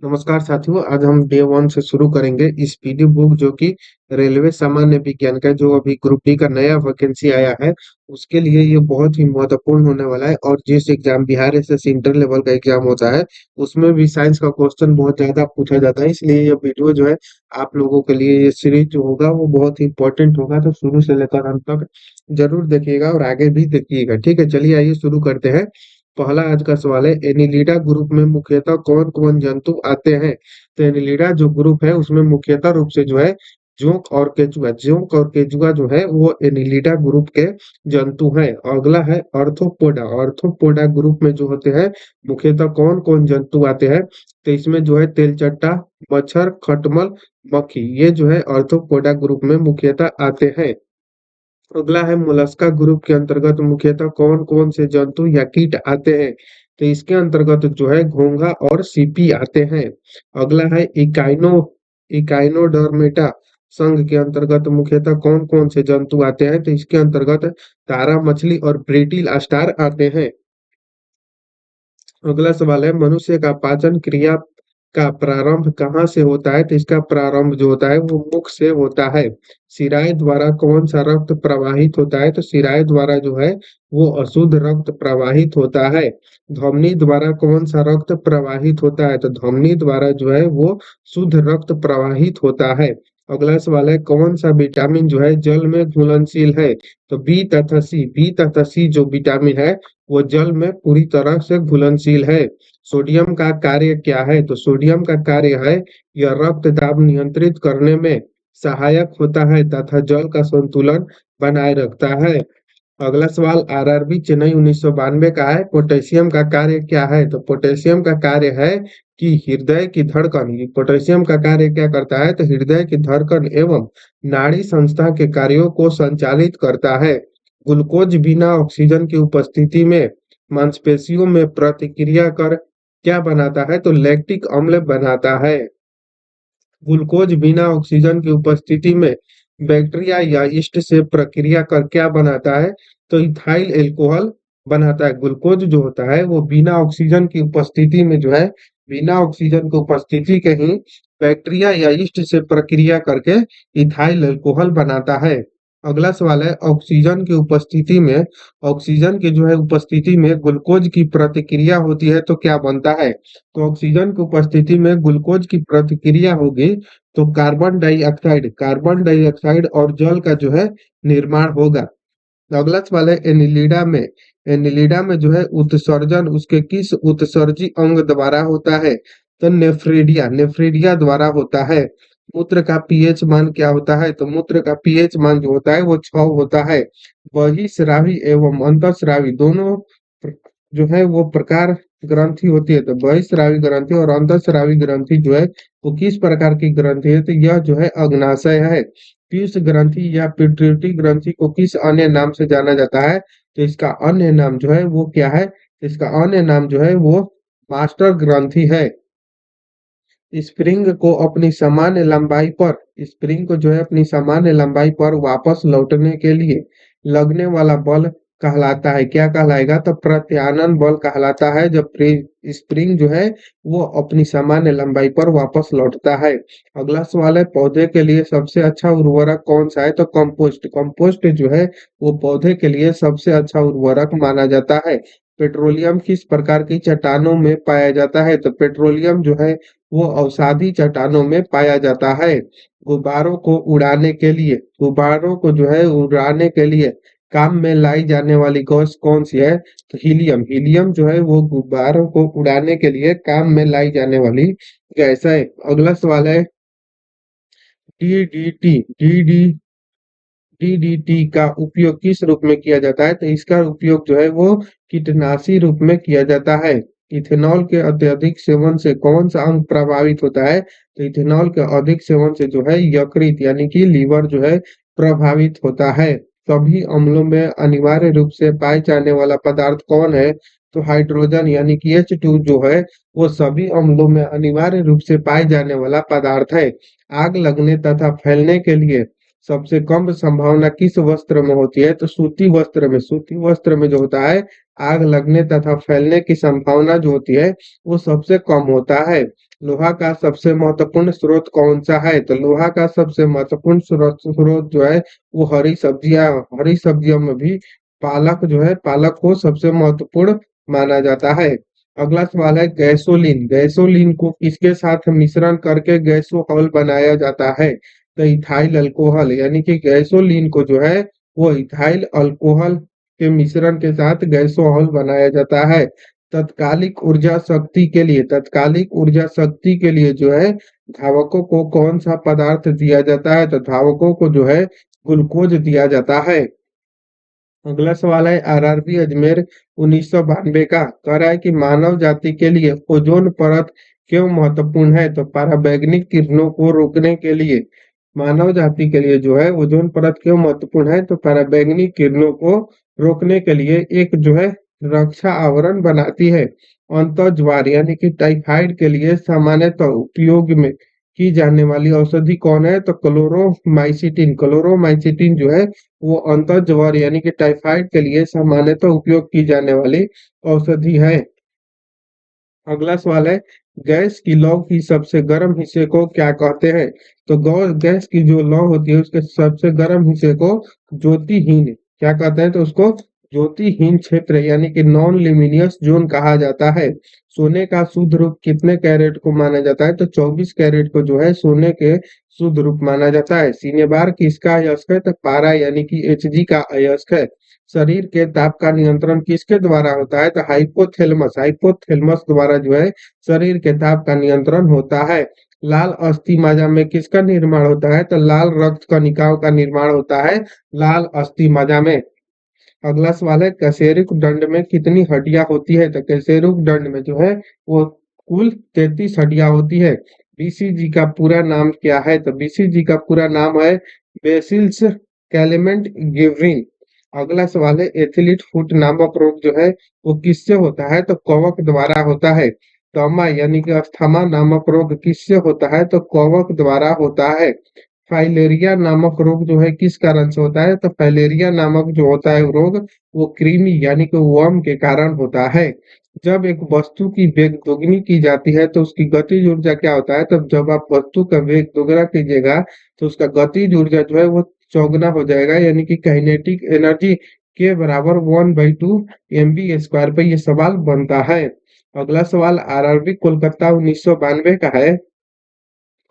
नमस्कार साथियों, आज हम डे 1 से शुरू करेंगे स्पीडी बुक जो कि रेलवे सामान्य विज्ञान का जो अभी ग्रुप डी का नया वैकेंसी आया है उसके लिए ये बहुत ही महत्वपूर्ण होने वाला है। और जिस exam Bihar SSC inter level का एग्जाम होता है उसमें भी साइंस का क्वेश्चन बहुत ज्यादा पूछा जाता है, इसलिए ये वीडियो जो है आप लोगों के लिए ये सीरीज जो होगा वो बहुत ही इंपॉर्टेंट होगा। तो शुरू से लेकर अंत तक जरूर देखिएगा और आगे भी देखिएगा। ठीक है, चलिए आइए शुरू करते हैं। पहला आज का सवाल है, एनिलिडा ग्रुप में मुख्यतः कौन कौन जंतु आते हैं। तो एनिलिडा जो ग्रुप है उसमें मुख्यतः रूप से जो है जोंक और केचुआ जो है वो एनिलिडा ग्रुप के जंतु हैं। अगला है अर्थोपोडा। अर्थोपोडा ग्रुप में जो होते हैं मुख्यतः कौन कौन जंतु आते हैं। तो इसमें जो है तेलचट्टा, मच्छर, खटमल, मक्खी, ये जो है अर्थोपोडा ग्रुप में मुख्यतः आते हैं। अगला है मोलस्का ग्रुप के अंतर्गत मुख्यतः कौन कौन से जंतु या कीट आते हैं। तो इसके अंतर्गत जो है घोंघा और सीपी आते हैं। अगला है इकाइनोडर्मेटा संघ के अंतर्गत मुख्यतः कौन कौन से जंतु आते हैं। तो इसके अंतर्गत तारा मछली और ब्रिटिल स्टार आते हैं। अगला सवाल है, मनुष्य का पाचन क्रिया का प्रारंभ कहाँ से होता है। तो इसका प्रारंभ जो होता है वो मुख से होता है। शिराएं द्वारा कौन सा रक्त प्रवाहित होता है। तो शिराएं द्वारा जो है वो अशुद्ध रक्त प्रवाहित होता है। धमनी द्वारा कौन सा रक्त प्रवाहित होता है। तो धमनी द्वारा जो है वो शुद्ध रक्त प्रवाहित होता है। अगला सवाल है, कौन सा विटामिन जो है जल में घुलनशील है। तो बी तथा सी जो विटामिन है वो जल में पूरी तरह से घुलनशील है। सोडियम का कार्य क्या है। तो सोडियम का कार्य है यह रक्त दाब नियंत्रित करने में सहायक होता है तथा जल का संतुलन बनाए रखता है। अगला सवाल आरआरबी चेन्नई 1992 का है, पोटेशियम का कार्य क्या है। तो पोटेशियम का कार्य है कि हृदय की धड़कन, ये पोटेशियम का कार्य क्या करता है। तो हृदय की धड़कन एवं नाड़ी संस्था के कार्यों को संचालित करता है। ग्लूकोज बिना ऑक्सीजन की उपस्थिति में मांसपेशियों में प्रतिक्रिया कर क्या बनाता है। तो लैक्टिक अम्ल बनाता है। ग्लूकोज बिना ऑक्सीजन की उपस्थिति में बैक्टीरिया या यीस्ट से प्रक्रिया कर क्या बनाता है। तो इथाइल एल्कोहल बनाता है। ग्लूकोज जो होता है वो बिना ऑक्सीजन की उपस्थिति में जो है बिना ऑक्सीजन की उपस्थिति के ही बैक्टीरिया या यीस्ट से प्रक्रिया करके इथाइल एल्कोहल बनाता है। अगला सवाल है, ऑक्सीजन की उपस्थिति में ऑक्सीजन की जो है उपस्थिति में ग्लूकोज की प्रतिक्रिया होती है तो क्या बनता है। तो ऑक्सीजन की उपस्थिति में ग्लूकोज की प्रतिक्रिया होगी तो कार्बन डाइऑक्साइड और जल का जो है निर्माण होगा। अगला सवाल है, एनिलिडा में जो है उत्सर्जन उसके किस उत्सर्जी अंग द्वारा होता है। तो नेफ्रेडिया द्वारा होता है। मूत्र का पीएच मान क्या होता है। तो मूत्र का पीएच मान जो होता है वो 6 होता है। बहिस्रावी एवं अंतःस्रावी दोनों जो है वो प्रकार ग्रंथि होती है। तो बहिस्रावी ग्रंथि और अंतःस्रावी ग्रंथि जो है वो किस प्रकार की ग्रंथि है। तो यह जो है अग्नाशय है। पीयूष ग्रंथि या पिट्यूटरी ग्रंथि को किस अन्य नाम से जाना जाता है। तो इसका अन्य नाम जो है वो क्या है। इसका अन्य नाम जो है वो मास्टर ग्रंथि है। स्प्रिंग को जो है अपनी सामान्य लंबाई पर वापस लौटने के लिए लगने वाला बल कहलाता है, क्या कहलाएगा। तो प्रत्यानन बल कहलाता है। जब स्प्रिंग जो है वो अपनी सामान्य लंबाई पर वापस लौटता है। अगला सवाल है, पौधे के लिए सबसे अच्छा उर्वरक कौन सा है। तो कंपोस्ट जो है वो पौधे के लिए सबसे अच्छा उर्वरक माना जाता है। पेट्रोलियम किस प्रकार की चट्टानों में पाया जाता है। तो पेट्रोलियम जो है वो अवसादी चट्टानों में पाया जाता है। गुब्बारों को जो है उड़ाने के लिए काम में लाई जाने वाली गैस कौन सी है। तो हीलियम जो है वो गुब्बारों को उड़ाने के लिए काम में लाई जाने वाली गैस है। अगला सवाल है, डीडीटी डीडी डीडीटी का उपयोग किस रूप में किया जाता है। तो इसका उपयोग जो है वो कीटनाशी रूप में किया जाता है। इथेनॉल के अत्यधिक सेवन से कौन सा अंग प्रभावित होता है। तो इथेनॉल के अधिक सेवन से जो है यकृत यानी कि लीवर जो है प्रभावित होता है। सभी अम्लों में अनिवार्य रूप से पाए जाने वाला पदार्थ कौन है। तो हाइड्रोजन यानी कि H2 जो है वो सभी अम्लों में अनिवार्य रूप से पाए जाने वाला पदार्थ है। आग लगने तथा फैलने के लिए सबसे कम संभावना किस वस्त्र में होती है। तो सूती वस्त्र में जो होता है आग लगने तथा फैलने की संभावना जो होती है वो सबसे कम होता है। लोहा का सबसे महत्वपूर्ण स्रोत कौन सा है? तो लोहा का सबसे महत्वपूर्ण स्रोत जो है वो हरी सब्जियों में भी पालक जो है पालक को सबसे महत्वपूर्ण माना जाता है। अगला सवाल है गैसोलीन। गैसोलीन को किसके साथ मिश्रण करके गैसोहॉल बनाया जाता है? तो इथाइल अल्कोहल यानी कि गैसोलीन को जो है वो इथाइल अल्कोहल के मिश्रण के साथ गैसोहॉल बनाया जाता है। तात्कालिक ऊर्जा शक्ति के लिए जो है धावकों को कौन सा पदार्थ दिया जाता है? तो धावकों को जो है ग्लूकोज दिया जाता है। अगला सवाल है आरआरबी अजमेर 1992 का कह रहा है कि मानव जाति के लिए ओजोन परत क्यों महत्वपूर्ण है? तो पराबैंगनी किरणों को रोकने के लिए मानव जाति के लिए जो है ओजोन परत क्यों महत्वपूर्ण है? तो पराबैंगनी किरणों को रोकने के लिए एक जो है रक्षा आवरण बनाती है। अंतःज्वार यानी कि टाइफाइड के लिए सामान्यतः उपयोग में की जाने वाली औषधि कौन है? तो क्लोरोमाइसिटिन। क्लोरोमाइसिटिन जो है वो अंतःज्वर यानी कि टाइफाइड के लिए सामान्यतः उपयोग की जाने वाली औषधि है। अगला सवाल है गैस की लौ की सबसे गर्म हिस्से को क्या कहते हैं? तो गैस की जो लौ होती है उसके सबसे गर्म हिस्से को ज्योतिहीन क्या कहते हैं? तो उसको ज्योतिहीन क्षेत्र यानी कि नॉन लिमिनियस जोन कहा जाता है। सोने का शुद्ध रूप कितने कैरेट को माना जाता है? तो 24 कैरेट को जो है सोने के शुद्ध रूप माना जाता है। सीने बार किसका अयस्क है? तो पारा यानी कि Hg का अयस्क है। शरीर के ताप का नियंत्रण किसके द्वारा होता है? तो हाइपोथैलेमस द्वारा जो है शरीर के ताप का नियंत्रण होता है। लाल अस्थि मज्जा में किसका निर्माण होता है? तो लाल रक्त कणिकाओं का निर्माण होता है लाल अस्थि मज्जा में। अगला सवाल है कशेरुक दंड में कितनी हड्डियां होती है? तो कशेरुक दंड में जो है वो कुल 33 हड्डियां होती है। बीसीजी का पूरा नाम क्या है? तो बीसीजी का पूरा नाम है बेसिल्स कैलेमेंट गिवरिन। अगला सवाल है एथलीट फुट नामक रोग जो है वो किससे होता है? तो कवक द्वारा होता है। तमा यानी कि अस्थमा नामक रोग किससे होता है? तो कवक द्वारा होता है। फाइलेरिया नामक रोग जो है किस कारण से होता है? तो फाइलेरिया नामक जो होता है रोग वो कृमि यानी कि वर्म के कारण होता है। जब एक वस्तु की वेग दोगुनी की जाती है तो उसकी गतिज ऊर्जा क्या होता है? तब जब आप वस्तु का वेग दोगुना कीजिएगा तो उसका गतिज ऊर्जा जो है वो चौगुना हो जाएगा यानी कि काइनेटिक एनर्जी के बराबर 1/2 mv² पे ये सवाल बनता है। अगला सवाल आरआरबी कोलकाता 1992 का है।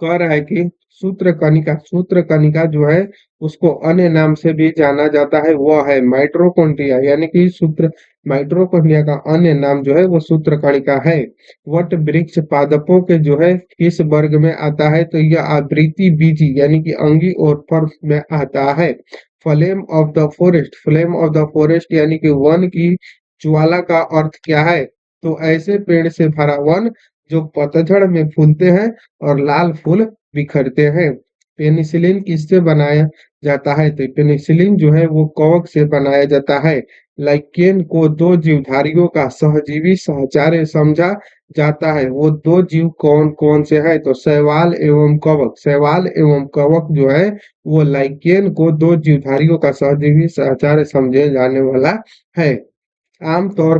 कह रहा है कि सूत्रकनिका जो है उसको अन्य नाम से भी जाना जाता है वह है माइटोकॉन्ड्रिया यानी कि सूत्र माइटोकॉन्ड्रिया का अन्य नाम जो है वो सूत्रकणिका है। वट वृक्ष पादपों के जो है किस वर्ग में आता है? तो यह आवृत्ति बीजी यानी कि अंगी और फर्श में आता है। फ्लेम ऑफ द फॉरेस्ट यानी कि वन की ज्वाला का अर्थ क्या है? तो ऐसे पेड़ से भरा वन जो पतझड़ में फूलते हैं और लाल फूल बिखरते हैं। पेनिसिलिन किससे बनाया जाता है? तो पेनिसिलिन जो है वो कवक से बनाया जाता है। लाइकेन को दो जीवधारियों का सहजीवी सहचार्य समझा जाता है। वो दो जीव कौन कौन से हैं? तो शैवाल एवं कवक। शैवाल एवं कवक जो है वो लाइकेन को दो जीवधारियों का सहजीवी सहचार्य समझे जाने वाला है। आमतौर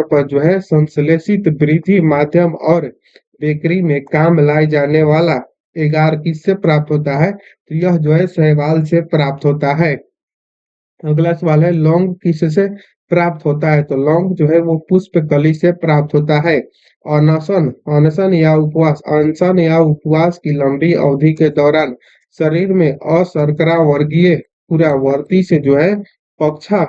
पर जो है संश्लेषित वृद्धि माध्यम और बेकरी में काम लाए जाने वाला एगार किससे प्राप्त होता है? तो यह जो है शैवाल से प्राप्त होता है। अगला सवाल है लौंग किससे प्राप्त होता है? तो लौंग जो है वो पुष्प कली से प्राप्त होता है। अनशन अनशन या उपवास की लंबी अवधि के दौरान शरीर में अशर्करा वर्गीय पूरावर्ती से जो है पक्षा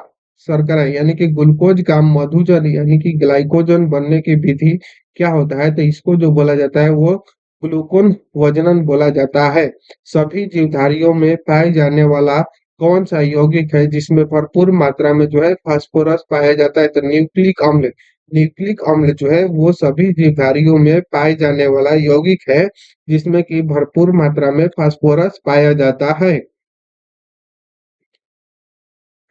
शर्करा यानी कि ग्लूकोज का मधुजन यानी कि ग्लाइकोजन बनने की विधि क्या होता है? तो इसको जो बोला जाता है वो ग्लूकोन वजनन बोला जाता है। सभी जीवधारियों में पाए जाने वाला कौन सा यौगिक है जिसमें भरपूर मात्रा में जो है फास्फोरस पाया जाता है? तो न्यूक्लिक अम्ल जो है वो सभी जीवधारियों में पाए जाने वाला यौगिक है जिसमें कि भरपूर मात्रा में फास्फोरस पाया जाता है।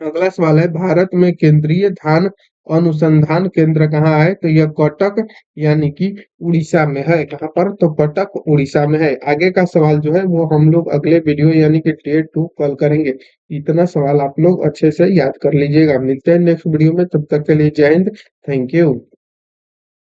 अगला सवाल है भारत में केंद्रीय धान अनुसंधान केंद्र कहाँ है? तो यह कटक यानी कि उड़ीसा में है। कहाँ पर? तो कटक उड़ीसा में है। आगे का सवाल जो है वो हम लोग अगले वीडियो यानी कि डे 2 कल करेंगे। इतना सवाल आप लोग अच्छे से याद कर लीजिएगा। मिलते हैं नेक्स्ट वीडियो में, तब तक के लिए जय हिंद। Thank you.